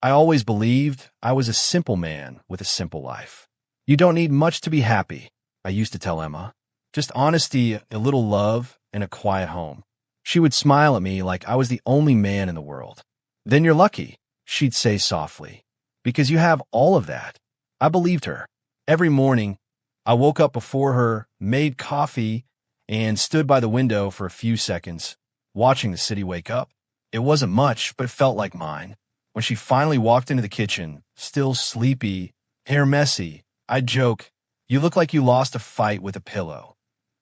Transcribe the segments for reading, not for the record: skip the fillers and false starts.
I always believed I was a simple man with a simple life. You don't need much to be happy, I used to tell Emma. Just honesty, a little love, and a quiet home. She would smile at me like I was the only man in the world. Then you're lucky, she'd say softly, because you have all of that. I believed her. Every morning, I woke up before her, made coffee, and stood by the window for a few seconds, watching the city wake up. It wasn't much, but it felt like mine. When she finally walked into the kitchen, still sleepy, hair messy, I'd joke, "You look like you lost a fight with a pillow."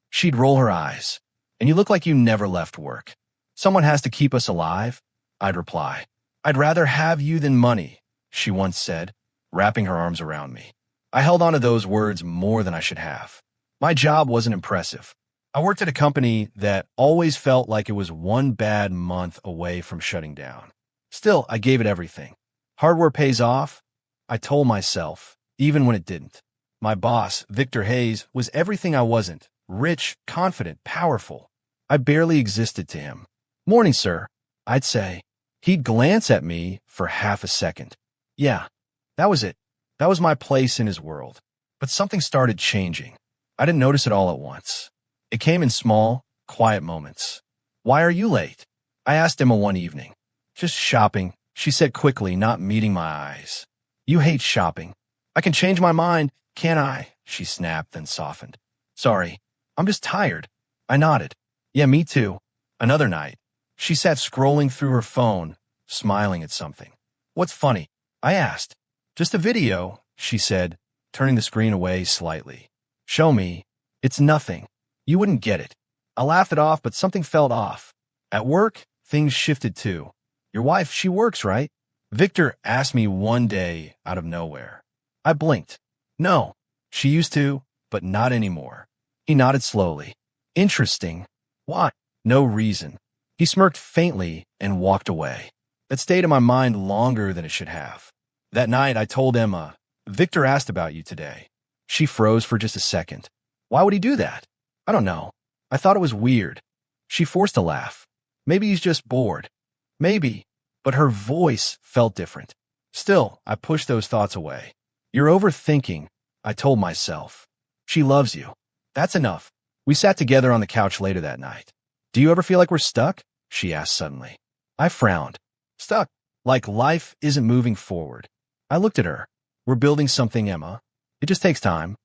She'd roll her eyes, "And you look like you never left work." "Someone has to keep us alive," I'd reply. "I'd rather have you than money," she once said, wrapping her arms around me. I held on to those words more than I should have. My job wasn't impressive. I worked at a company that always felt like it was one bad month away from shutting down. Still, I gave it everything. Hard work pays off, I told myself, even when it didn't. My boss, Victor Hayes, was everything I wasn't. Rich, confident, powerful. I barely existed to him. "Morning, sir," I'd say. He'd glance at me for half a second. Yeah, that was it. That was my place in his world. But something started changing. I didn't notice it all at once. It came in small, quiet moments. "Why are you late?" I asked Emma one evening. "Just shopping," she said quickly, not meeting my eyes. "You hate shopping." "I can change my mind, can't I?" she snapped, then softened. "Sorry, I'm just tired." I nodded. "Yeah, me too." Another night, she sat scrolling through her phone, smiling at something. "What's funny?" I asked. "Just a video," she said, turning the screen away slightly. "Show me." "It's nothing. You wouldn't get it." I laughed it off, but something felt off. At work, things shifted too. "Your wife, she works, right?" Victor asked me one day out of nowhere. I blinked. "No, she used to, but not anymore." He nodded slowly. "Interesting. Why?" "No reason." He smirked faintly and walked away. That stayed in my mind longer than it should have. That night, I told Emma, "Victor asked about you today." She froze for just a second. "Why would he do that?" "I don't know. I thought it was weird." She forced a laugh. "Maybe he's just bored." "Maybe." But her voice felt different. Still, I pushed those thoughts away. "You're overthinking," I told myself. "She loves you. That's enough." We sat together on the couch later that night. "Do you ever feel like we're stuck?" she asked suddenly. I frowned. "Stuck? Like life isn't moving forward." I looked at her. "We're building something, Emma. It just takes time."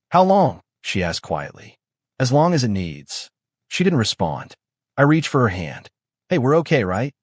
"How long?" she asked quietly. "As long as it needs." She didn't respond. I reached for her hand. "Hey, we're okay, right?"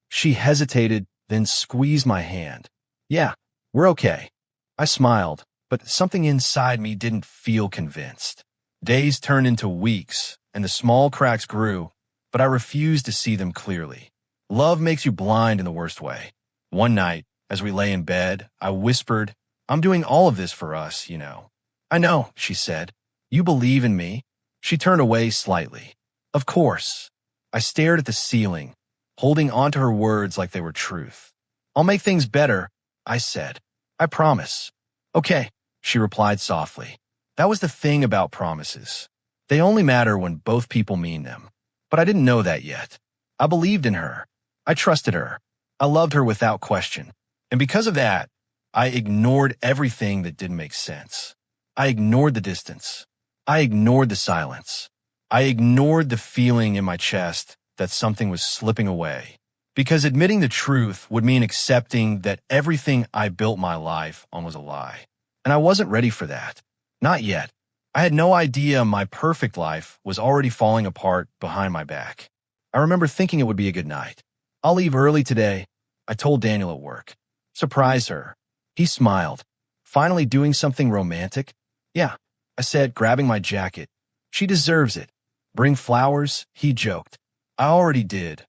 She hesitated, then squeezed my hand. "Yeah, we're okay." I smiled, but something inside me didn't feel convinced. Days turned into weeks, and the small cracks grew, but I refused to see them clearly. Love makes you blind in the worst way. One night, as we lay in bed, I whispered, "I'm doing all of this for us, you know." "I know," she said. "You believe in me?" She turned away slightly. "Of course." I stared at the ceiling, holding onto her words like they were truth. "I'll make things better," I said. "I promise." "Okay," she replied softly. That was the thing about promises. They only matter when both people mean them. But I didn't know that yet. I believed in her. I trusted her. I loved her without question. And because of that, I ignored everything that didn't make sense. I ignored the distance. I ignored the silence. I ignored the feeling in my chest that something was slipping away. Because admitting the truth would mean accepting that everything I built my life on was a lie. And I wasn't ready for that. Not yet. I had no idea my perfect life was already falling apart behind my back. I remember thinking it would be a good night. "I'll leave early today," I told Daniel at work. Surprise her. He smiled. "Finally doing something romantic?" "Yeah," I said, grabbing my jacket. "She deserves it." "Bring flowers?" he joked. "I already did,"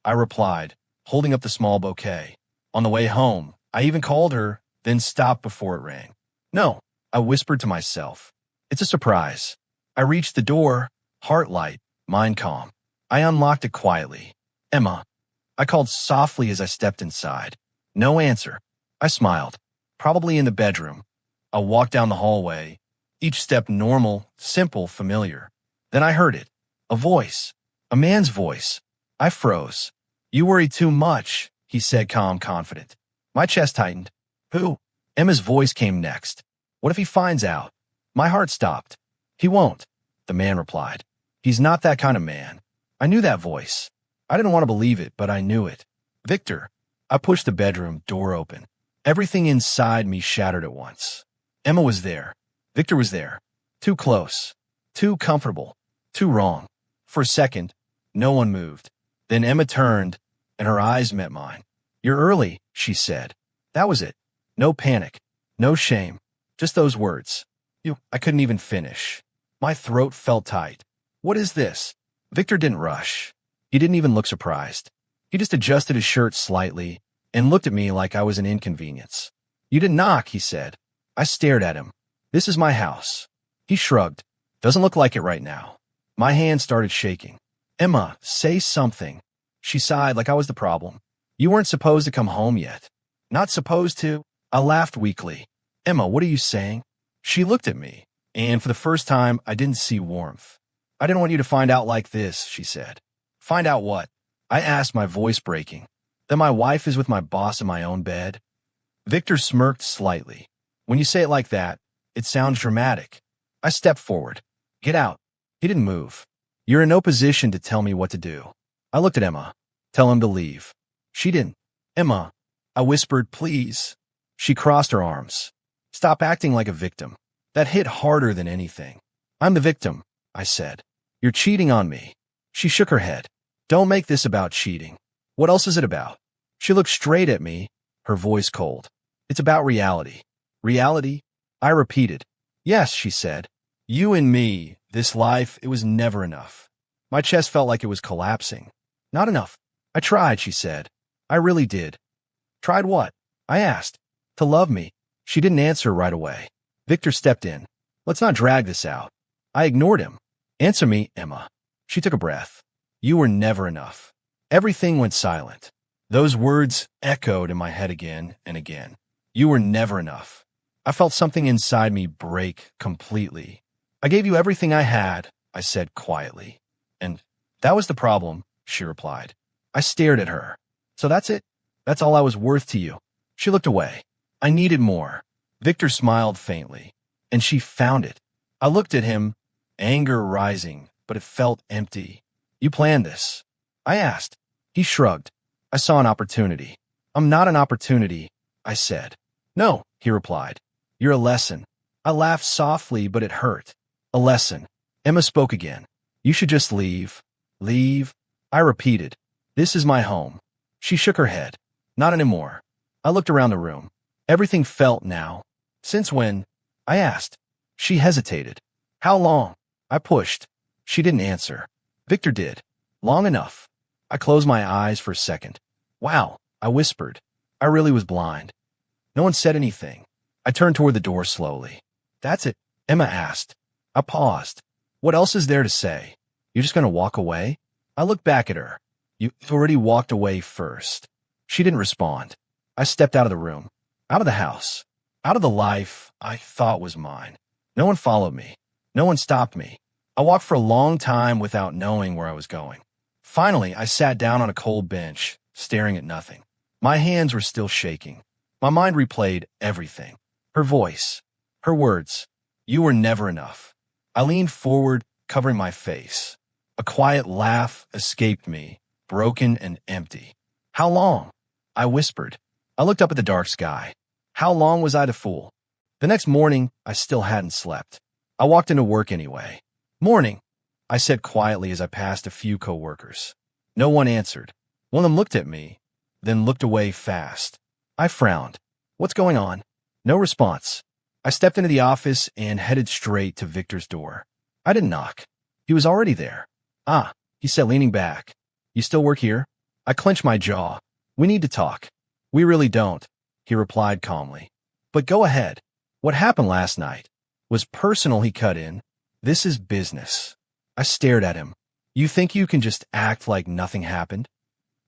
I replied, holding up the small bouquet. On the way home, I even called her, then stopped before it rang. "No," I whispered to myself. "It's a surprise." I reached the door, heart light, mind calm. I unlocked it quietly. "Emma." I called softly as I stepped inside. No answer. I smiled. "Probably in the bedroom." I walked down the hallway, each step normal, simple, familiar. Then I heard it. A voice. A man's voice. I froze. "You worry too much," he said, calm, confident. My chest tightened. Who? Emma's voice came next. What if he finds out? My heart stopped. He won't, the man replied. He's not that kind of man. I knew that voice. I didn't want to believe it, but I knew it. Victor. I pushed the bedroom door open. Everything inside me shattered at once. Emma was there. Victor was there. Too close. Too comfortable. Too wrong. For a second, no one moved. Then Emma turned, and her eyes met mine. You're early, she said. That was it. No panic. No shame. Just those words. I couldn't even finish. My throat felt tight. What is this? Victor didn't rush. He didn't even look surprised. He just adjusted his shirt slightly and looked at me like I was an inconvenience. You didn't knock, he said. I stared at him. This is my house. He shrugged. Doesn't look like it right now. My hand started shaking. Emma, say something. She sighed like I was the problem. You weren't supposed to come home yet. Not supposed to? I laughed weakly. Emma, what are you saying? She looked at me, and for the first time, I didn't see warmth. I didn't want you to find out like this, she said. Find out what? I asked, my voice breaking. That my wife is with my boss in my own bed? Victor smirked slightly. When you say it like that, it sounds dramatic. I stepped forward. Get out. He didn't move. You're in no position to tell me what to do. I looked at Emma. Tell him to leave. She didn't. Emma, I whispered, please. She crossed her arms. Stop acting like a victim. That hit harder than anything. I'm the victim, I said. You're cheating on me. She shook her head. Don't make this about cheating. What else is it about? She looked straight at me, her voice cold. It's about reality. Reality? I repeated. Yes, she said. You and me, this life, it was never enough. My chest felt like it was collapsing. Not enough. I tried, she said. I really did. Tried what? I asked. To love me. She didn't answer right away. Victor stepped in. Let's not drag this out. I ignored him. Answer me, Emma. She took a breath. You were never enough. Everything went silent. Those words echoed in my head again and again. You were never enough. I felt something inside me break completely. I gave you everything I had, I said quietly. And that was the problem, she replied. I stared at her. So that's it? That's all I was worth to you? She looked away. I needed more. Victor smiled faintly. And she found it. I looked at him, anger rising, but it felt empty. You planned this? I asked. He shrugged. I saw an opportunity. I'm not an opportunity, I said. No, he replied. You're a lesson. I laughed softly, but it hurt. A lesson. Emma spoke again. You should just leave. Leave? I repeated. This is my home. She shook her head. Not anymore. I looked around the room. Everything felt now. Since when? I asked. She hesitated. How long? I pushed. She didn't answer. Victor did. Long enough. I closed my eyes for a second. Wow, I whispered. I really was blind. No one said anything. I turned toward the door slowly. That's it, Emma asked. I paused. What else is there to say? You're just going to walk away? I looked back at her. You already walked away first. She didn't respond. I stepped out of the room. Out of the house. Out of the life I thought was mine. No one followed me. No one stopped me. I walked for a long time without knowing where I was going. Finally, I sat down on a cold bench, staring at nothing. My hands were still shaking. My mind replayed everything. Her voice. Her words. You were never enough. I leaned forward, covering my face. A quiet laugh escaped me, broken and empty. How long? I whispered. I looked up at the dark sky. How long was I to fool? The next morning, I still hadn't slept. I walked into work anyway. Morning, I said quietly as I passed a few coworkers. No one answered. One of them looked at me, then looked away fast. I frowned. What's going on? No response. I stepped into the office and headed straight to Victor's door. I didn't knock. He was already there. Ah, he said, leaning back. You still work here? I clenched my jaw. We need to talk. We really don't, he replied calmly. But go ahead. What happened last night was personal, he cut in. This is business. I stared at him. You think you can just act like nothing happened?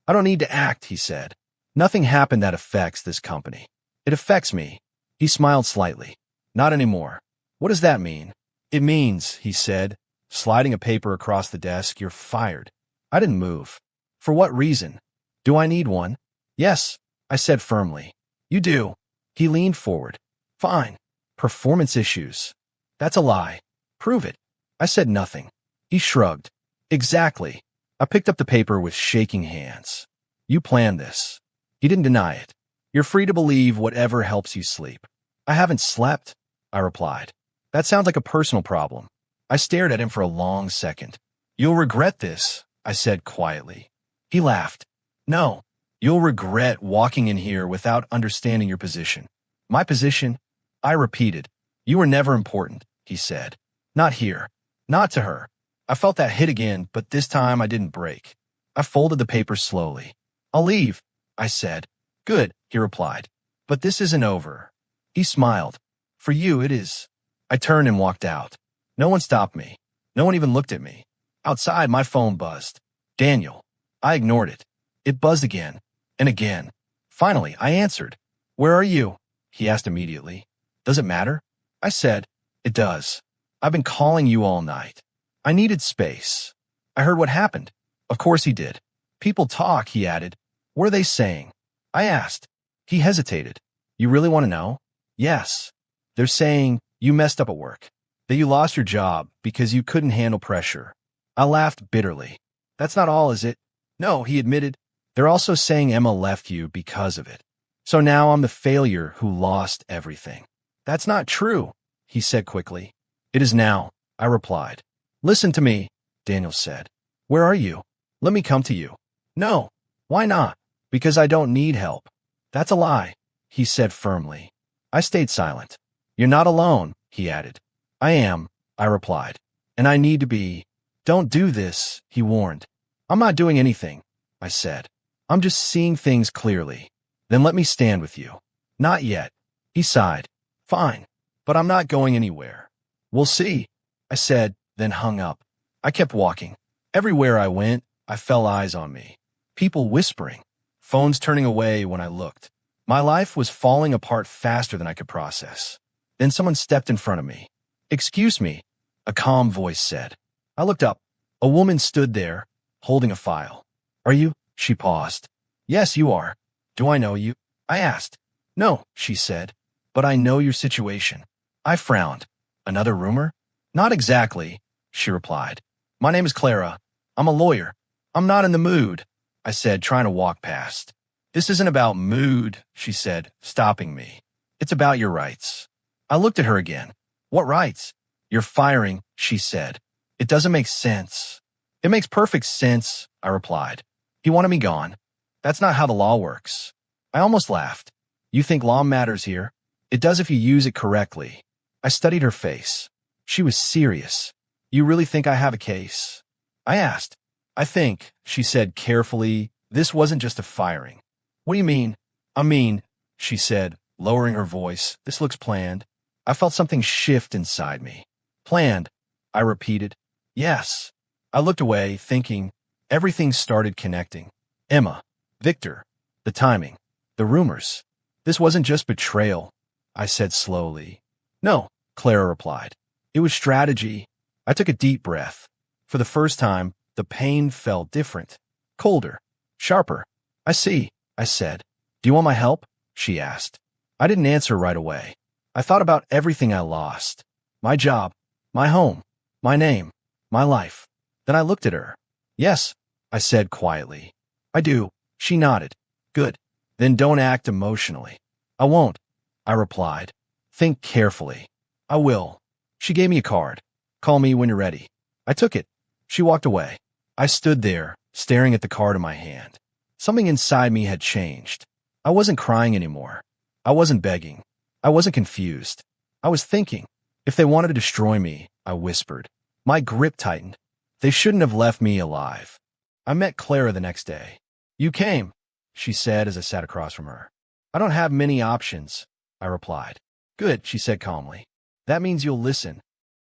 I don't need to act, he said. Nothing happened that affects this company. It affects me. He smiled slightly. Not anymore. What does that mean? It means, he said, sliding a paper across the desk, you're fired. I didn't move. For what reason? Do I need one? Yes, I said firmly. You do. He leaned forward. Fine. Performance issues. That's a lie. Prove it. I said nothing. He shrugged. Exactly. I picked up the paper with shaking hands. You planned this. He didn't deny it. You're free to believe whatever helps you sleep. I haven't slept, I replied. That sounds like a personal problem. I stared at him for a long second. You'll regret this, I said quietly. He laughed. No, you'll regret walking in here without understanding your position. My position? I repeated. You were never important, he said. Not here. Not to her. I felt that hit again, but this time I didn't break. I folded the paper slowly. I'll leave, I said. Good, he replied. But this isn't over. He smiled. For you, it is. I turned and walked out. No one stopped me. No one even looked at me. Outside, my phone buzzed. Daniel. I ignored it. It buzzed again and again. Finally, I answered. Where are you? He asked immediately. Does it matter? I said. It does. I've been calling you all night. I needed space. I heard what happened. Of course he did. People talk, he added. What are they saying? I asked. He hesitated. You really want to know? Yes. They're saying you messed up at work, that you lost your job because you couldn't handle pressure. I laughed bitterly. That's not all, is it? No, he admitted. They're also saying Emma left you because of it. So now I'm the failure who lost everything. That's not true, he said quickly. It is now, I replied. Listen to me, Daniel said. Where are you? Let me come to you. No. Why not? Because I don't need help. That's a lie, he said firmly. I stayed silent. You're not alone, he added. I am, I replied. And I need to be. Don't do this, he warned. I'm not doing anything, I said. I'm just seeing things clearly. Then let me stand with you. Not yet. He sighed. Fine. But I'm not going anywhere. We'll see, I said, then hung up. I kept walking. Everywhere I went, I felt eyes on me. People whispering. Phones turning away when I looked. My life was falling apart faster than I could process. Then someone stepped in front of me. Excuse me, a calm voice said. I looked up. A woman stood there, holding a file. Are you? She paused. Yes, you are. Do I know you? I asked. No, she said. But I know your situation. I frowned. Another rumor? Not exactly, she replied. My name is Clara. I'm a lawyer. I'm not in the mood, I said, trying to walk past. This isn't about mood, she said, stopping me. It's about your rights. I looked at her again. What rights? You're firing, she said. It doesn't make sense. It makes perfect sense, I replied. He wanted me gone. That's not how the law works. I almost laughed. You think law matters here? It does if you use it correctly. I studied her face. She was serious. You really think I have a case? I asked. I think, she said carefully, this wasn't just a firing. What do you mean? I mean, she said, lowering her voice, this looks planned. I felt something shift inside me. Planned, I repeated. Yes. I looked away, thinking. Everything started connecting. Emma, Victor, the timing, the rumors. This wasn't just betrayal, I said slowly. No, Clara replied. It was strategy. I took a deep breath. For the first time, the pain felt different, colder, sharper. I see, I said. Do you want my help? She asked. I didn't answer right away. I thought about everything I lost. My job, my home, my name, my life. Then I looked at her. Yes, I said quietly. I do. She nodded. Good. Then don't act emotionally. I won't, I replied. Think carefully. I will. She gave me a card. Call me when you're ready. I took it. She walked away. I stood there, staring at the card in my hand. Something inside me had changed. I wasn't crying anymore. I wasn't begging. I wasn't confused. I was thinking. If they wanted to destroy me, I whispered. My grip tightened. They shouldn't have left me alive. I met Clara the next day. You came, she said as I sat across from her. I don't have many options, I replied. Good, she said calmly. That means you'll listen.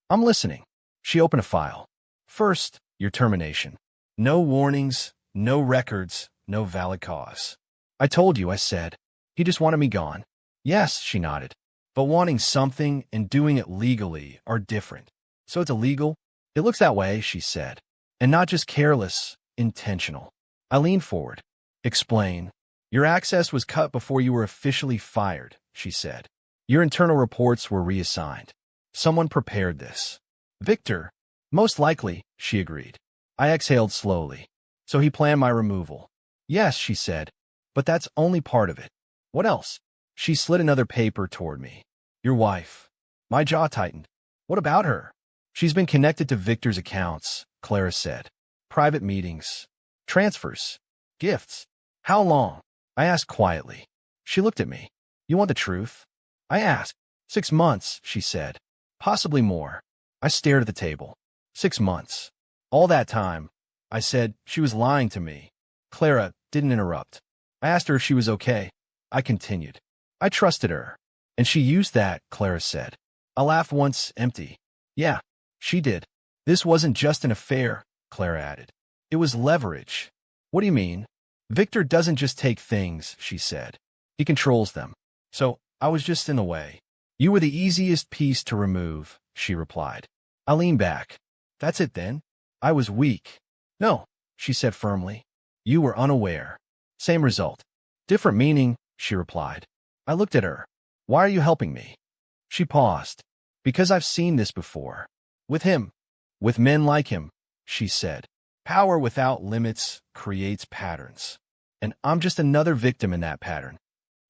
I'm listening. She opened a file. First, your termination. No warnings, no records, no valid cause. I told you, I said. He just wanted me gone. Yes, she nodded. But wanting something and doing it legally are different. So it's illegal? It looks that way, she said. And not just careless, intentional. I leaned forward. Explain. Your access was cut before you were officially fired, she said. Your internal reports were reassigned. Someone prepared this. Victor. Most likely, she agreed. I exhaled slowly. So he planned my removal. Yes, she said. But that's only part of it. What else? She slid another paper toward me. Your wife. My jaw tightened. What about her? She's been connected to Victor's accounts, Clara said. Private meetings. Transfers. Gifts. How long? I asked quietly. She looked at me. You want the truth? I asked. 6 months, she said. Possibly more. I stared at the table. 6 months. All that time. I said she was lying to me. Clara didn't interrupt. I asked her if she was okay. I continued. I trusted her. And she used that, Clara said. I laughed once, empty. Yeah, she did. This wasn't just an affair, Clara added. It was leverage. What do you mean? Victor doesn't just take things, she said. He controls them. So, I was just in the way. You were the easiest piece to remove, she replied. I leaned back. That's it then? I was weak. No, she said firmly. You were unaware. Same result. Different meaning, she replied. I looked at her. Why are you helping me? She paused. Because I've seen this before. With him. With men like him, she said. Power without limits creates patterns. And I'm just another victim in that pattern.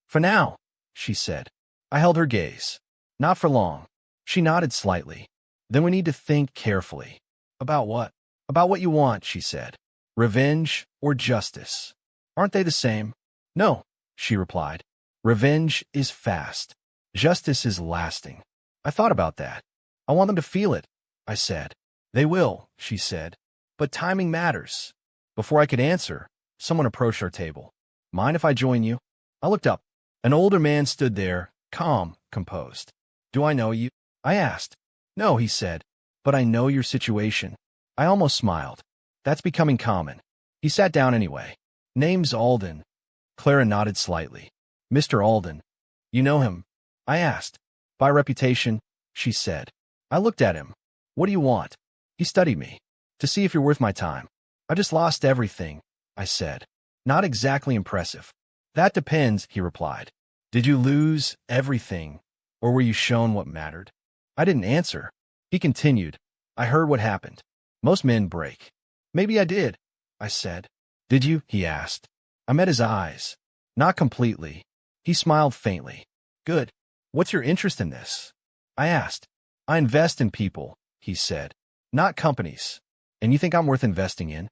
For now, she said. I held her gaze. Not for long. She nodded slightly. Then we need to think carefully. About what? About what you want, she said. Revenge or justice? Aren't they the same? No, she replied. Revenge is fast. Justice is lasting. I thought about that. I want them to feel it, I said. They will, she said. But timing matters. Before I could answer, someone approached our table. Mind if I join you? I looked up. An older man stood there, calm, composed. Do I know you? I asked. No, he said. But I know your situation. I almost smiled. That's becoming common. He sat down anyway. Name's Alden. Clara nodded slightly. Mr. Alden. You know him? I asked. By reputation, she said. I looked at him. What do you want? He studied me. To see if you're worth my time. I just lost everything, I said. Not exactly impressive. That depends, he replied. Did you lose everything, or were you shown what mattered? I didn't answer. He continued. I heard what happened. Most men break. Maybe I did, I said. Did you? He asked. I met his eyes. Not completely. He smiled faintly. Good. What's your interest in this? I asked. I invest in people, he said. Not companies. And you think I'm worth investing in?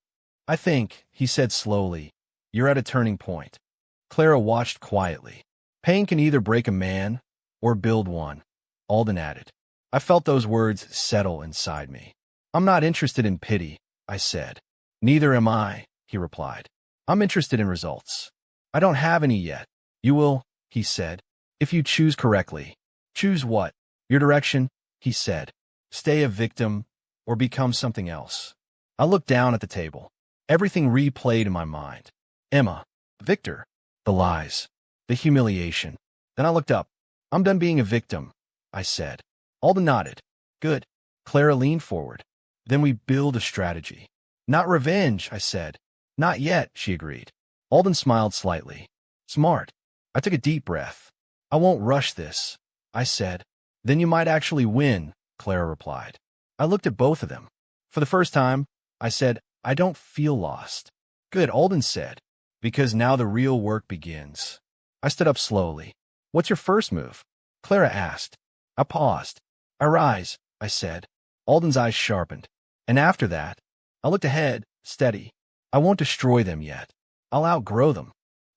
I think, he said slowly, you're at a turning point. Clara watched quietly. Pain can either break a man or build one, Alden added. I felt those words settle inside me. I'm not interested in pity, I said. Neither am I, he replied. I'm interested in results. I don't have any yet. You will, he said, if you choose correctly. Choose what? Your direction, he said. Stay a victim or become something else. I looked down at the table. Everything replayed in my mind. Emma, Victor, the lies, the humiliation. Then I looked up. I'm done being a victim, I said. Alden nodded. Good. Clara leaned forward. Then we build a strategy. Not revenge, I said. Not yet, she agreed. Alden smiled slightly. Smart. I took a deep breath. I won't rush this, I said. Then you might actually win, Clara replied. I looked at both of them. For the first time, I said, I don't feel lost. Good, Alden said. Because now the real work begins. I stood up slowly. What's your first move? Clara asked. I paused. I rise, I said. Alden's eyes sharpened. And after that, I looked ahead, steady. I won't destroy them yet. I'll outgrow them.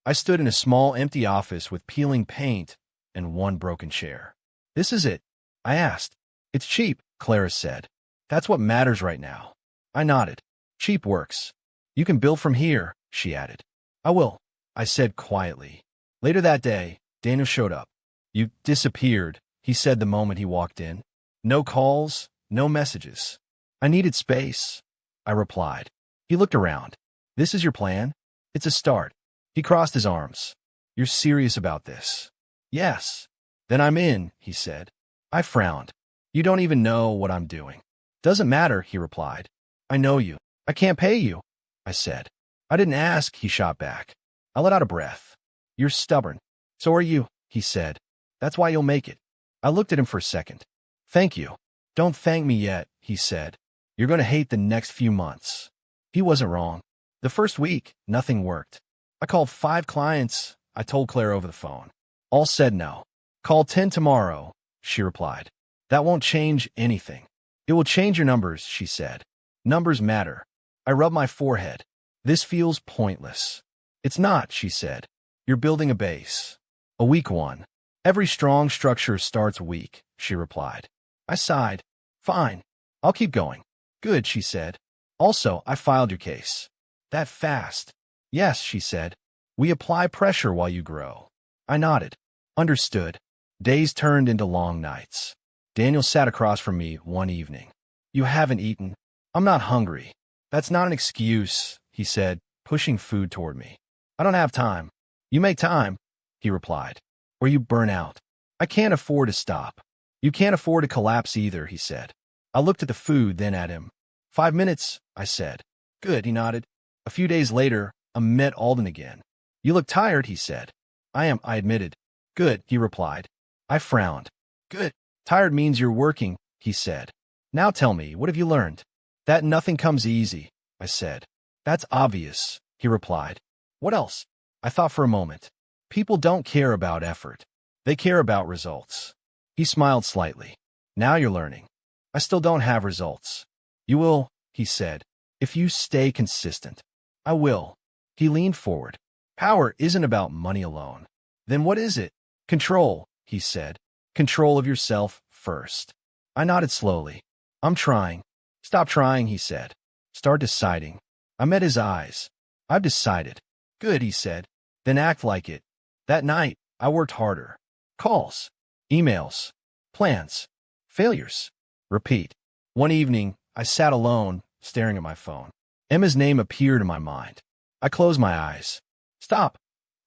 I stood in a small empty office with peeling paint and one broken chair. This is it, I asked. It's cheap, Clara said. That's what matters right now. I nodded. Cheap works. You can build from here, she added. I will, I said quietly. Later that day, Daniel showed up. You disappeared, he said the moment he walked in. No calls, no messages. I needed space, I replied. He looked around. This is your plan? It's a start. He crossed his arms. You're serious about this? Yes. Then I'm in, he said. I frowned. You don't even know what I'm doing. Doesn't matter, he replied. I know you. I can't pay you, I said. I didn't ask, he shot back. I let out a breath. You're stubborn. So are you, he said. That's why you'll make it. I looked at him for a second. Thank you. Don't thank me yet, he said. You're going to hate the next few months. He wasn't wrong. The first week, nothing worked. I called 5 clients, I told Claire over the phone. All said no. Call 10 tomorrow, she replied. That won't change anything. It will change your numbers, she said. Numbers matter. I rubbed my forehead. This feels pointless. It's not, she said. You're building a base. A weak one. Every strong structure starts weak, she replied. I sighed. Fine. I'll keep going. Good, she said. Also, I filed your case. That fast? Yes, she said. We apply pressure while you grow. I nodded. Understood. Days turned into long nights. Daniel sat across from me one evening. You haven't eaten. I'm not hungry. That's not an excuse, he said, pushing food toward me. I don't have time. You make time, he replied. Or you burn out. I can't afford to stop. You can't afford to collapse either, he said. I looked at the food, then at him. 5 minutes, I said. Good, he nodded. A few days later, I met Alden again. You look tired, he said. I am, I admitted. Good, he replied. I frowned. Good. Tired means you're working, he said. Now tell me, what have you learned? That nothing comes easy, I said. That's obvious, he replied. What else? I thought for a moment. People don't care about effort. They care about results. He smiled slightly. Now you're learning. I still don't have results. You will, he said, if you stay consistent. I will. He leaned forward. Power isn't about money alone. Then what is it? Control, he said. Control of yourself first. I nodded slowly. I'm trying. Stop trying, he said. Start deciding. I met his eyes. I've decided. Good, he said. Then act like it. That night, I worked harder. Calls, emails, plans, failures. Repeat. One evening, I sat alone, staring at my phone. Emma's name appeared in my mind. I closed my eyes. Stop,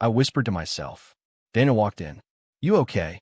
I whispered to myself. Dana walked in. You okay?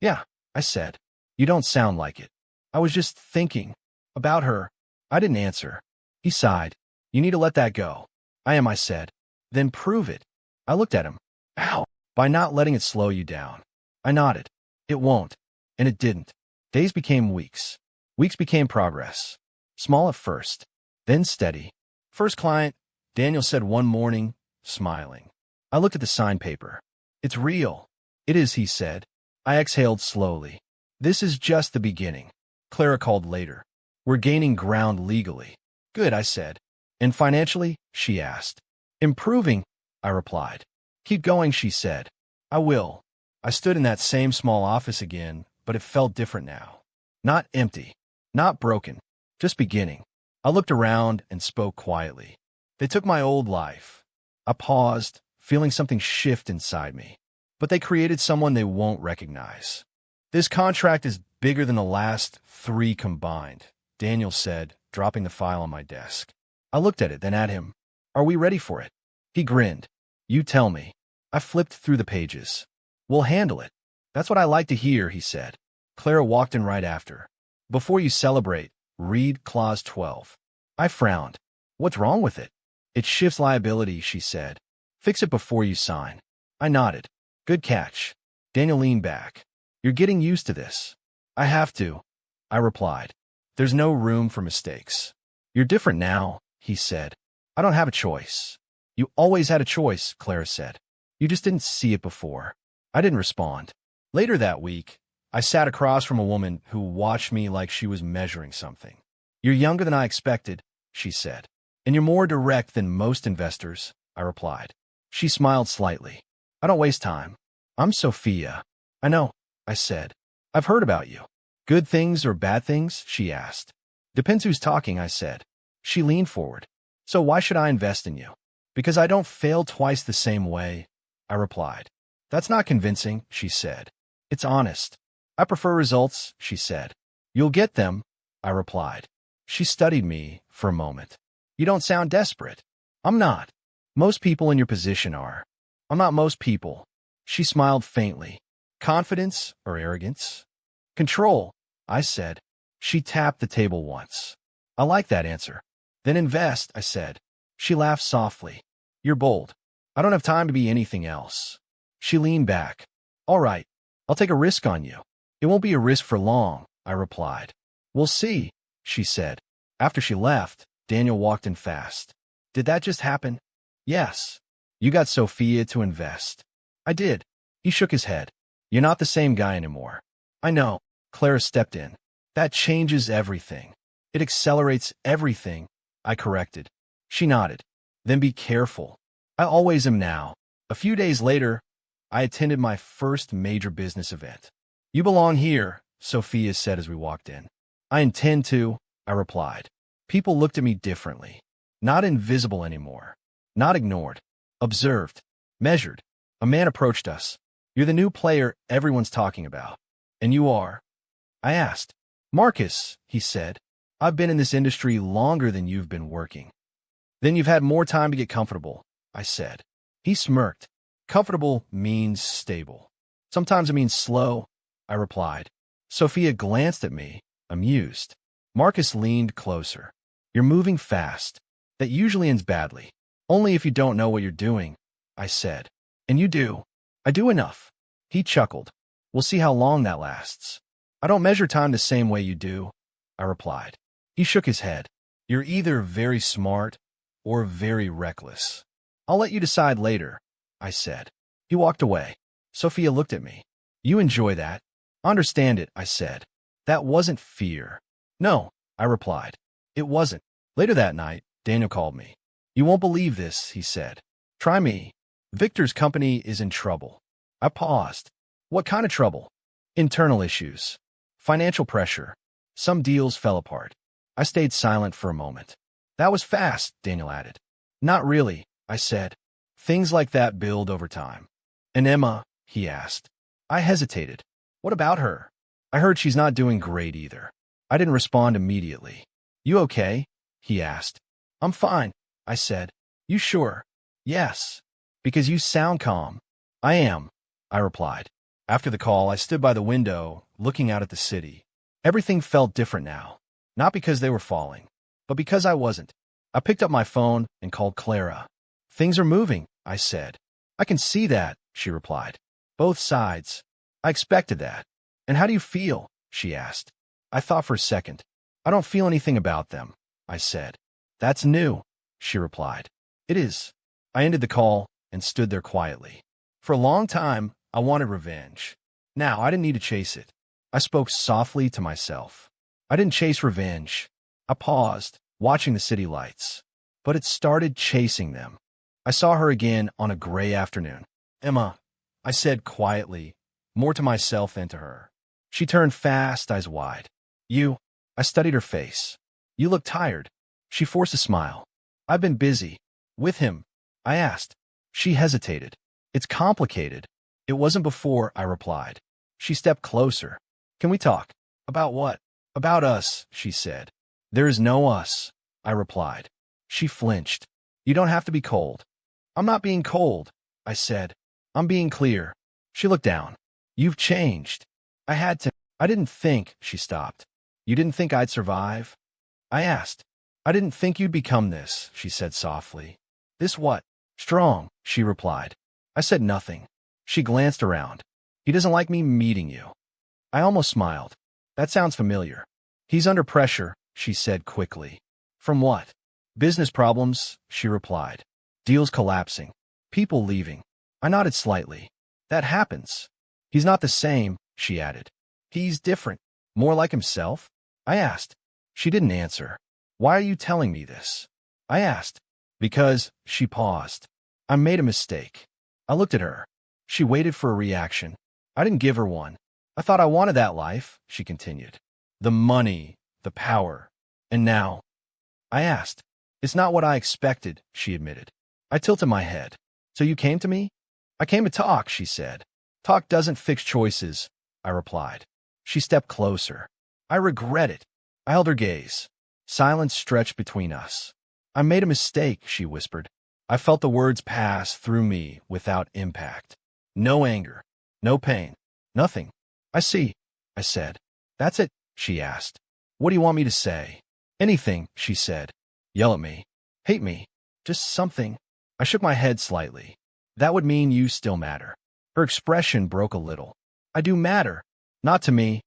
Yeah, I said. You don't sound like it. I was just thinking about her. I didn't answer. He sighed. You need to let that go. I am, I said. Then prove it. I looked at him. How? By not letting it slow you down. I nodded. It won't. And it didn't. Days became weeks. Weeks became progress. Small at first, then steady. First client, Daniel said one morning, smiling. I looked at the signed paper. It's real. It is, he said. I exhaled slowly. This is just the beginning. Clara called later. We're gaining ground legally. Good, I said. And financially? She asked. Improving, I replied. Keep going, she said. I will. I stood in that same small office again, but it felt different now. Not empty. Not broken. Just beginning. I looked around and spoke quietly. They took my old life. I paused, feeling something shift inside me. But they created someone they won't recognize. This contract is bigger than the last 3 combined, Daniel said, dropping the file on my desk. I looked at it, then at him. Are we ready for it? He grinned. You tell me. I flipped through the pages. We'll handle it. That's what I like to hear, he said. Clara walked in right after. Before you celebrate, read Clause 12. I frowned. What's wrong with it? It shifts liability, she said. Fix it before you sign. I nodded. Good catch. Daniel leaned back. You're getting used to this. I have to, I replied. There's no room for mistakes. You're different now, he said. I don't have a choice. You always had a choice, Clara said. You just didn't see it before. I didn't respond. Later that week, I sat across from a woman who watched me like she was measuring something. You're younger than I expected, she said. And you're more direct than most investors, I replied. She smiled slightly. I don't waste time. I'm Sophia. I know, I said. I've heard about you. Good things or bad things? She asked. Depends who's talking, I said. She leaned forward. So why should I invest in you? Because I don't fail twice the same way, I replied. That's not convincing, she said. It's honest. I prefer results, she said. You'll get them, I replied. She studied me for a moment. You don't sound desperate. I'm not. Most people in your position are. I'm not most people. She smiled faintly. Confidence or arrogance? Control, I said. She tapped the table once. I like that answer. Then invest, I said. She laughed softly. You're bold. I don't have time to be anything else. She leaned back. All right, I'll take a risk on you. It won't be a risk for long, I replied. We'll see, she said. After she left, Daniel walked in fast. Did that just happen? Yes. You got Sophia to invest. I did. He shook his head. You're not the same guy anymore. I know. Clara stepped in. That changes everything. It accelerates everything, I corrected. She nodded. Then be careful. I always am now. A few days later, I attended my first major business event. You belong here, Sophia said as we walked in. I intend to, I replied. People looked at me differently. Not invisible anymore. Not ignored. Observed. Measured. A man approached us. You're the new player everyone's talking about. And you are? I asked. Marcus, he said. I've been in this industry longer than you've been working. Then you've had more time to get comfortable, I said. He smirked. Comfortable means stable. Sometimes it means slow, I replied. Sophia glanced at me, amused. Marcus leaned closer. You're moving fast. That usually ends badly. Only if you don't know what you're doing, I said. And you do. I do enough. He chuckled. We'll see how long that lasts. I don't measure time the same way you do, I replied. He shook his head. You're either very smart or very reckless. I'll let you decide later, I said. He walked away. Sophia looked at me. You enjoy that? Understand it, I said. That wasn't fear. No, I replied. It wasn't. Later that night, Daniel called me. You won't believe this, he said. Try me. Victor's company is in trouble. I paused. What kind of trouble? Internal issues. Financial pressure. Some deals fell apart. I stayed silent for a moment. That was fast, Daniel added. Not really, I said. Things like that build over time. And Emma, he asked. I hesitated. What about her? I heard she's not doing great either. I didn't respond immediately. You okay? He asked. I'm fine, I said. You sure? Yes. Because you sound calm. I am, I replied. After the call, I stood by the window, looking out at the city. Everything felt different now. Not because they were falling, but because I wasn't. I picked up my phone and called Clara. Things are moving, I said. I can see that, she replied. Both sides. I expected that. And how do you feel? She asked. I thought for a second. I don't feel anything about them, I said. That's new, she replied. It is. I ended the call and stood there quietly. For a long time, I wanted revenge. Now, I didn't need to chase it. I spoke softly to myself. I didn't chase revenge. I paused, watching the city lights. But it started chasing them. I saw her again on a gray afternoon. Emma, I said quietly, more to myself than to her. She turned fast, eyes wide. You, I studied her face. You look tired. She forced a smile. I've been busy. With him, I asked. She hesitated. It's complicated. It wasn't before, I replied. She stepped closer. Can we talk? About what? About us, she said. There is no us, I replied. She flinched. You don't have to be cold. I'm not being cold, I said. I'm being clear. She looked down. You've changed. I didn't think, she stopped. You didn't think I'd survive? I asked. I didn't think you'd become this, she said softly. This what? Strong, she replied. I said nothing. She glanced around. He doesn't like me meeting you. I almost smiled. That sounds familiar. He's under pressure, she said quickly. From what? Business problems, she replied. Deals collapsing. People leaving. I nodded slightly. That happens. He's not the same, she added. He's different. More like himself? I asked. She didn't answer. Why are you telling me this? I asked. Because, she paused. I made a mistake. I looked at her. She waited for a reaction. I didn't give her one. I thought I wanted that life, she continued. The money, the power. And now? I asked. It's not what I expected, she admitted. I tilted my head. So you came to me? I came to talk, she said. Talk doesn't fix choices, I replied. She stepped closer. I regret it. I held her gaze. Silence stretched between us. I made a mistake, she whispered. I felt the words pass through me without impact. No anger. No pain. Nothing. I see, I said. That's it, she asked. What do you want me to say? Anything, she said. Yell at me. Hate me. Just something. I shook my head slightly. That would mean you still matter. Her expression broke a little. I do matter. Not to me,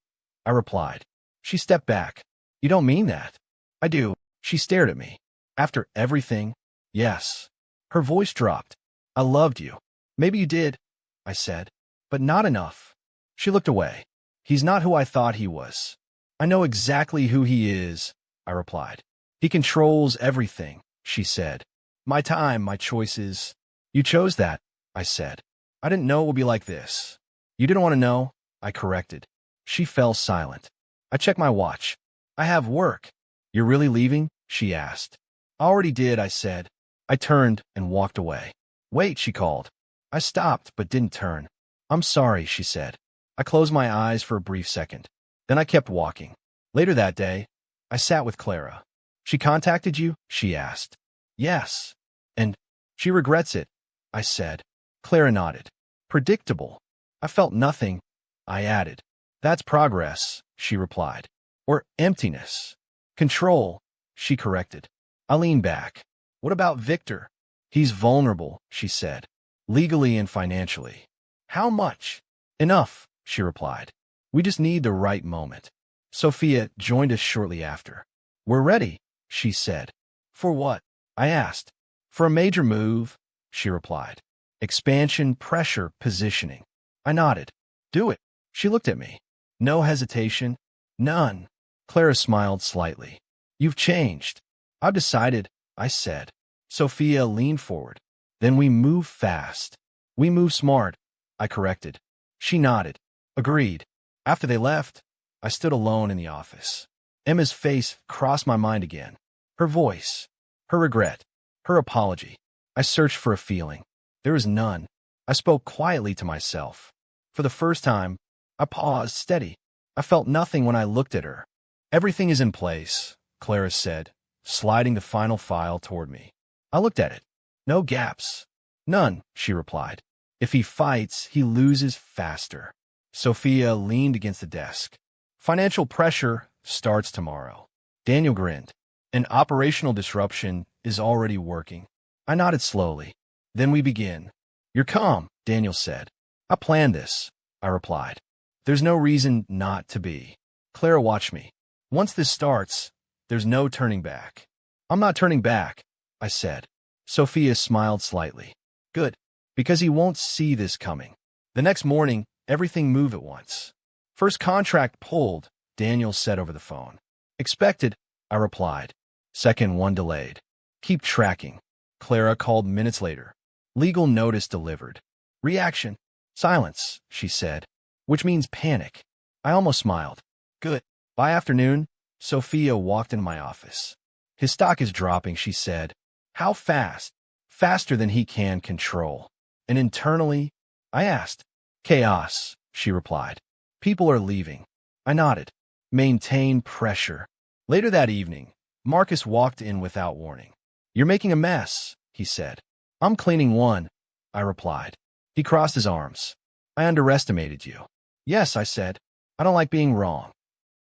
I replied. She stepped back. You don't mean that. I do. She stared at me. After everything? Yes. Her voice dropped. I loved you. Maybe you did, I said, but not enough. She looked away. He's not who I thought he was. I know exactly who he is, I replied. He controls everything, she said. My time, my choices. You chose that, I said. I didn't know it would be like this. You didn't want to know, I corrected. She fell silent. I checked my watch. I have work. You're really leaving? She asked. I already did, I said. I turned and walked away. Wait, she called. I stopped but didn't turn. I'm sorry, she said. I closed my eyes for a brief second. Then I kept walking. Later that day, I sat with Clara. She contacted you? She asked. Yes. And she regrets it, I said. Clara nodded. Predictable. I felt nothing, I added. That's progress, she replied. Or emptiness. Control, she corrected. I leaned back. What about Victor? He's vulnerable, she said. Legally and financially. How much? Enough, she replied. We just need the right moment. Sophia joined us shortly after. We're ready, she said. For what? I asked. For a major move, she replied. Expansion, pressure, positioning. I nodded. Do it. She looked at me. No hesitation. None. Clara smiled slightly. You've changed. I've decided, I said. Sophia leaned forward. Then we move fast. We move smart, I corrected. She nodded. Agreed. After they left, I stood alone in the office. Emma's face crossed my mind again. Her voice. Her regret. Her apology. I searched for a feeling. There was none. I spoke quietly to myself. For the first time, I paused, steady. I felt nothing when I looked at her. Everything is in place, Clara said, sliding the final file toward me. I looked at it. No gaps. None, she replied. If he fights, he loses faster. Sophia leaned against the desk. Financial pressure starts tomorrow. Daniel grinned. An operational disruption is already working. I nodded slowly. Then we begin. You're calm, Daniel said. I planned this, I replied. There's no reason not to be. Clara watched me. Once this starts, there's no turning back. I'm not turning back, I said. Sophia smiled slightly. Good, because he won't see this coming. The next morning, everything moved at once. First contract pulled, Daniel said over the phone. Expected, I replied. Second one delayed. Keep tracking. Clara called minutes later. Legal notice delivered. Reaction. Silence, she said, which means panic. I almost smiled. Good. By afternoon, Sophia walked into my office. His stock is dropping, she said. How fast? Faster than he can control. And internally, I asked. Chaos, she replied. People are leaving. I nodded. Maintain pressure. Later that evening, Marcus walked in without warning. You're making a mess, he said. I'm cleaning one, I replied. He crossed his arms. I underestimated you. Yes, I said. I don't like being wrong.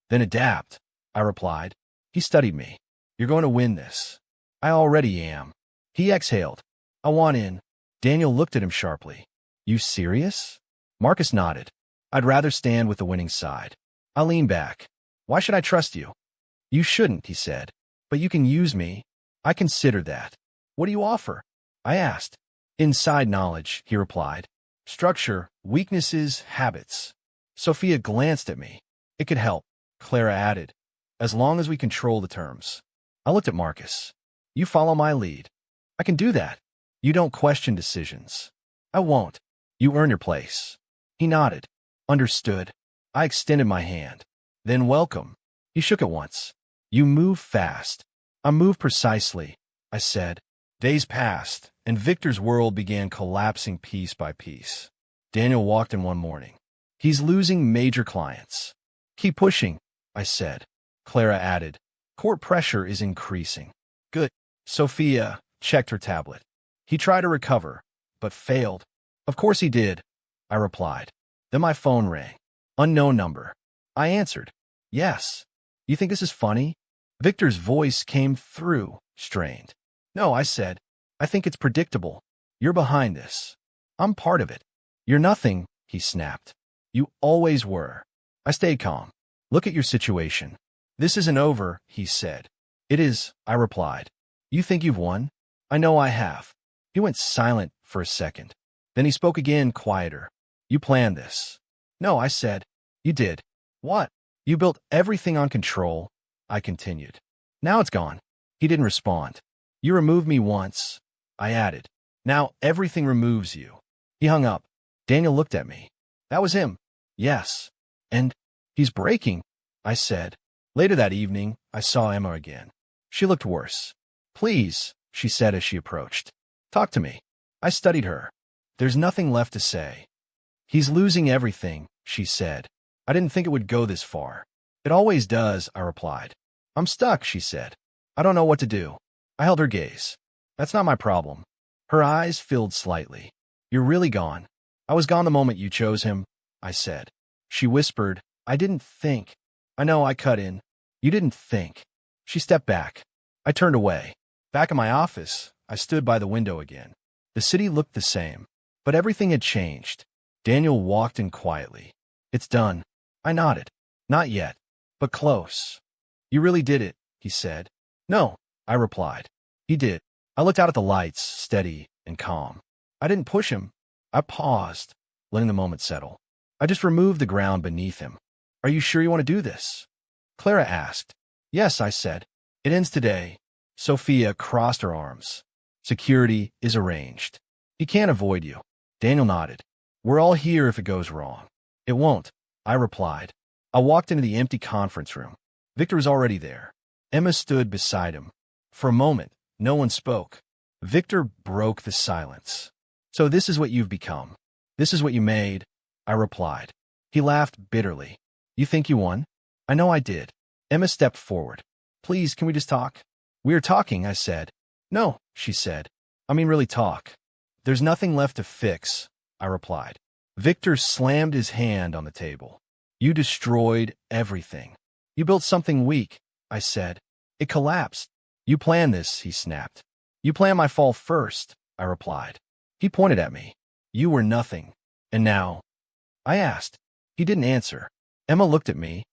Then adapt, I replied. He studied me. You're going to win this. I already am. He exhaled. I want in. Daniel looked at him sharply. You serious? Marcus nodded. I'd rather stand with the winning side. I leaned back. Why should I trust you? You shouldn't, he said. But you can use me. I consider that. What do you offer? I asked. Inside knowledge, he replied. Structure, weaknesses, habits. Sophia glanced at me. It could help, Clara added, as long as we control the terms. I looked at Marcus. You follow my lead. I can do that. You don't question decisions. I won't. You earn your place. He nodded. Understood. I extended my hand. Then welcome. He shook it once. You move fast. I move precisely, I said. Days passed, and Victor's world began collapsing piece by piece. Daniel walked in one morning. He's losing major clients. Keep pushing, I said. Clara added. Court pressure is increasing. Good. Sophia checked her tablet. He tried to recover, but failed. Of course he did, I replied. Then my phone rang. Unknown number. I answered. Yes. You think this is funny? Victor's voice came through, strained. No, I said. I think it's predictable. You're behind this. I'm part of it. You're nothing, he snapped. You always were. I stayed calm. Look at your situation. This isn't over, he said. It is, I replied. You think you've won? I know I have. He went silent for a second. Then he spoke again, quieter. You planned this. No, I said. You did. What? You built everything on control, I continued. Now it's gone. He didn't respond. You removed me once, I added. Now everything removes you. He hung up. Daniel looked at me. That was him. Yes. And he's breaking, I said. Later that evening, I saw Emma again. She looked worse. Please, she said as she approached. Talk to me. I studied her. There's nothing left to say. He's losing everything, she said. I didn't think it would go this far. It always does, I replied. I'm stuck, she said. I don't know what to do. I held her gaze. That's not my problem. Her eyes filled slightly. You're really gone. I was gone the moment you chose him, I said. She whispered, I didn't think. I know, I cut in. You didn't think. She stepped back. I turned away. Back in my office, I stood by the window again. The city looked the same, but everything had changed. Daniel walked in quietly. It's done. I nodded. Not yet, but close. You really did it, he said. No, I replied. He did. I looked out at the lights, steady and calm. I didn't push him. I paused, letting the moment settle. I just removed the ground beneath him. Are you sure you want to do this? Clara asked. Yes, I said. It ends today. Sophia crossed her arms. Security is arranged. He can't avoid you. Daniel nodded. We're all here if it goes wrong. It won't, I replied. I walked into the empty conference room. Victor was already there. Emma stood beside him. For a moment, no one spoke. Victor broke the silence. So this is what you've become. This is what you made, I replied. He laughed bitterly. You think you won? I know I did. Emma stepped forward. Please, can we just talk? We are talking, I said. No, she said. I mean really talk. There's nothing left to fix, I replied. Victor slammed his hand on the table. You destroyed everything. You built something weak, I said. It collapsed. You planned this, he snapped. You planned my fall first, I replied. He pointed at me. You were nothing. And now? I asked. He didn't answer. Emma looked at me,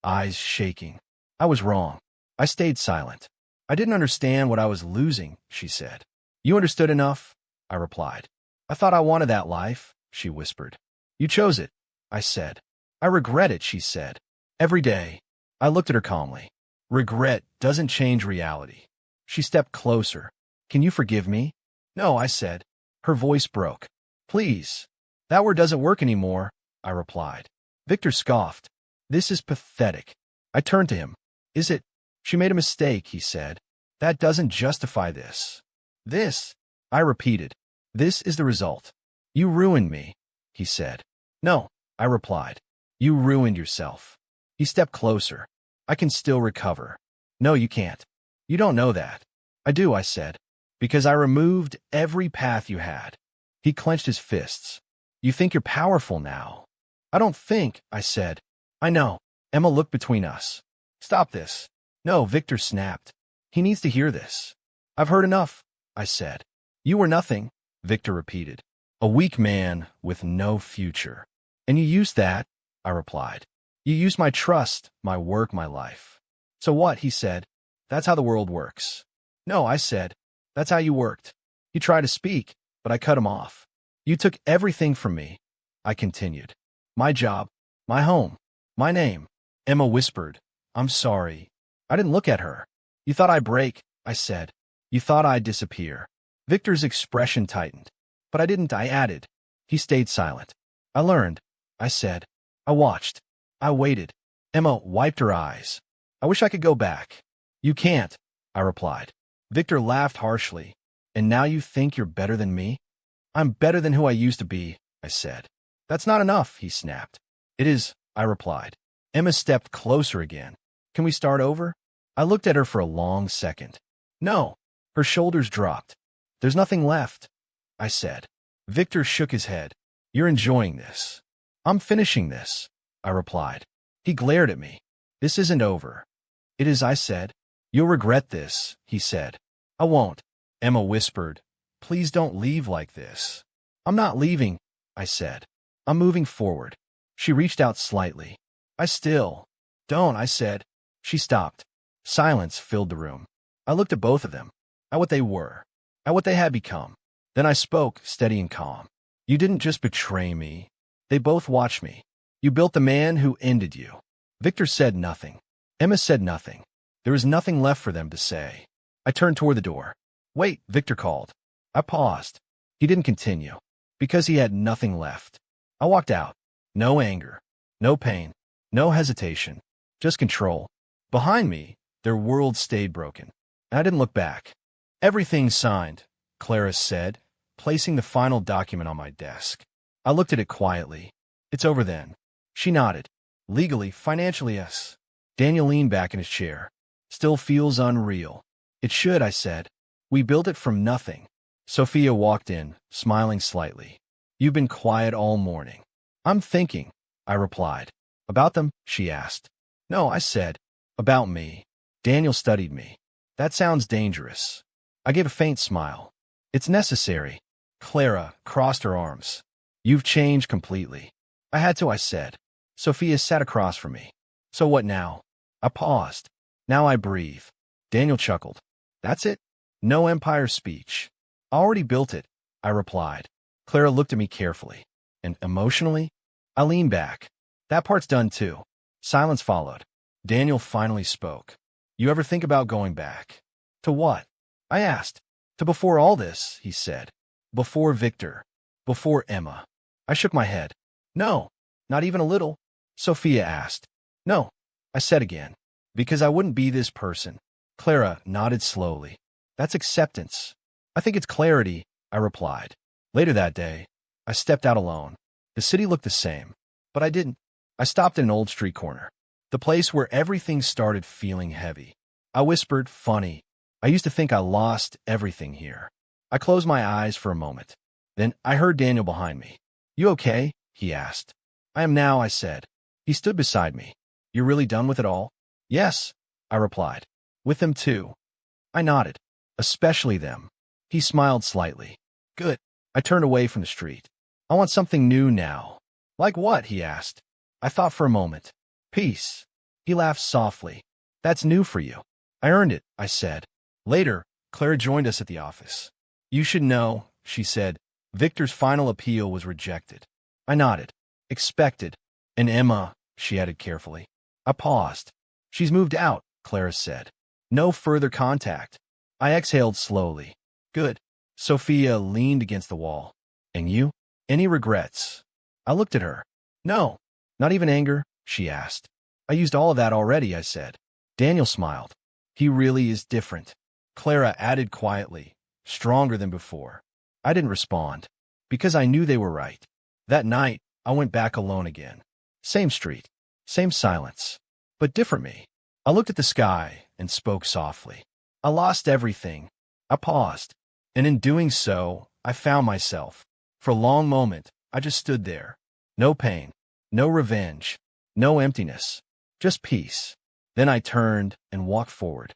eyes shaking. I was wrong. I stayed silent. I didn't understand what I was losing, she said. You understood enough, I replied. I thought I wanted that life, she whispered. You chose it, I said. I regret it, she said. Every day. I looked at her calmly. Regret doesn't change reality. She stepped closer. Can you forgive me? No, I said. Her voice broke. Please. That word doesn't work anymore, I replied. Victor scoffed. This is pathetic. I turned to him. Is it? She made a mistake, he said. That doesn't justify this. This, I repeated. This is the result. You ruined me, he said. No, I replied. You ruined yourself. He stepped closer. I can still recover. No, you can't. You don't know that. I do, I said. Because I removed every path you had. He clenched his fists. You think you're powerful now. I don't think, I said. I know. Emma looked between us. Stop this. No, Victor snapped. He needs to hear this. I've heard enough, I said. You were nothing, Victor repeated. A weak man with no future. And you used that, I replied. You used my trust, my work, my life. So what, he said. That's how the world works. No, I said. That's how you worked. He tried to speak, but I cut him off. You took everything from me, I continued. My job, my home, my name. Emma whispered. I'm sorry. I didn't look at her. You thought I'd break, I said. You thought I'd disappear. Victor's expression tightened. But I didn't, I added. He stayed silent. I learned, I said. I watched. I waited. Emma wiped her eyes. I wish I could go back. You can't, I replied. Victor laughed harshly. And now you think you're better than me? I'm better than who I used to be, I said. That's not enough, he snapped. It is, I replied. Emma stepped closer again. Can we start over? I looked at her for a long second. No. Her shoulders dropped. There's nothing left, I said. Victor shook his head. You're enjoying this. I'm finishing this, I replied. He glared at me. This isn't over. It is, I said. You'll regret this, he said. I won't. Emma whispered. Please don't leave like this. I'm not leaving, I said. I'm moving forward. She reached out slightly. I still don't, I said. She stopped. Silence filled the room. I looked at both of them, at what they were, at what they had become. Then I spoke, steady and calm. You didn't just betray me. They both watched me. You built the man who ended you. Victor said nothing. Emma said nothing. There was nothing left for them to say. I turned toward the door. Wait, Victor called. I paused. He didn't continue, because he had nothing left. I walked out. No anger, no pain, no hesitation, just control. Behind me, their world stayed broken. I didn't look back. Everything's signed, Clara said, placing the final document on my desk. I looked at it quietly. It's over then. She nodded. Legally, financially, yes. Daniel leaned back in his chair. Still feels unreal. It should, I said. We built it from nothing. Sophia walked in, smiling slightly. You've been quiet all morning. I'm thinking, I replied. About them, she asked. No, I said. About me. Daniel studied me. That sounds dangerous. I gave a faint smile. It's necessary. Clara crossed her arms. You've changed completely. I had to, I said. Sophia sat across from me. So what now? I paused. Now I breathe. Daniel chuckled. That's it? No empire speech. I already built it, I replied. Clara looked at me carefully. And emotionally? I leaned back. That part's done too. Silence followed. Daniel finally spoke. You ever think about going back? To what? I asked. To before all this, he said. Before Victor. Before Emma. I shook my head. No, not even a little. Sophia asked. No, I said again. Because I wouldn't be this person. Clara nodded slowly. That's acceptance. I think it's clarity, I replied. Later that day, I stepped out alone. The city looked the same, but I didn't. I stopped at an old street corner, the place where everything started feeling heavy. I whispered, funny. I used to think I lost everything here. I closed my eyes for a moment. Then I heard Daniel behind me. You okay? He asked. I am now, I said. He stood beside me. You're really done with it all? Yes, I replied. With them too. I nodded. Especially them. He smiled slightly. Good. I turned away from the street. I want something new now. Like what? He asked. I thought for a moment. Peace. He laughed softly. That's new for you. I earned it, I said. Later, Clara joined us at the office. You should know, she said. Victor's final appeal was rejected. I nodded. Expected. And Emma, she added carefully. I paused. She's moved out, Clara said. No further contact. I exhaled slowly. Good. Sophia leaned against the wall. And you? Any regrets? I looked at her. No. Not even anger, she asked. I used all of that already, I said. Daniel smiled. He really is different. Clara added quietly, stronger than before. I didn't respond, because I knew they were right. That night, I went back alone again. Same street, same silence, but different me. I looked at the sky and spoke softly. I lost everything. I paused, and in doing so, I found myself. For a long moment, I just stood there. No pain, no revenge, no emptiness, just peace. Then I turned and walked forward.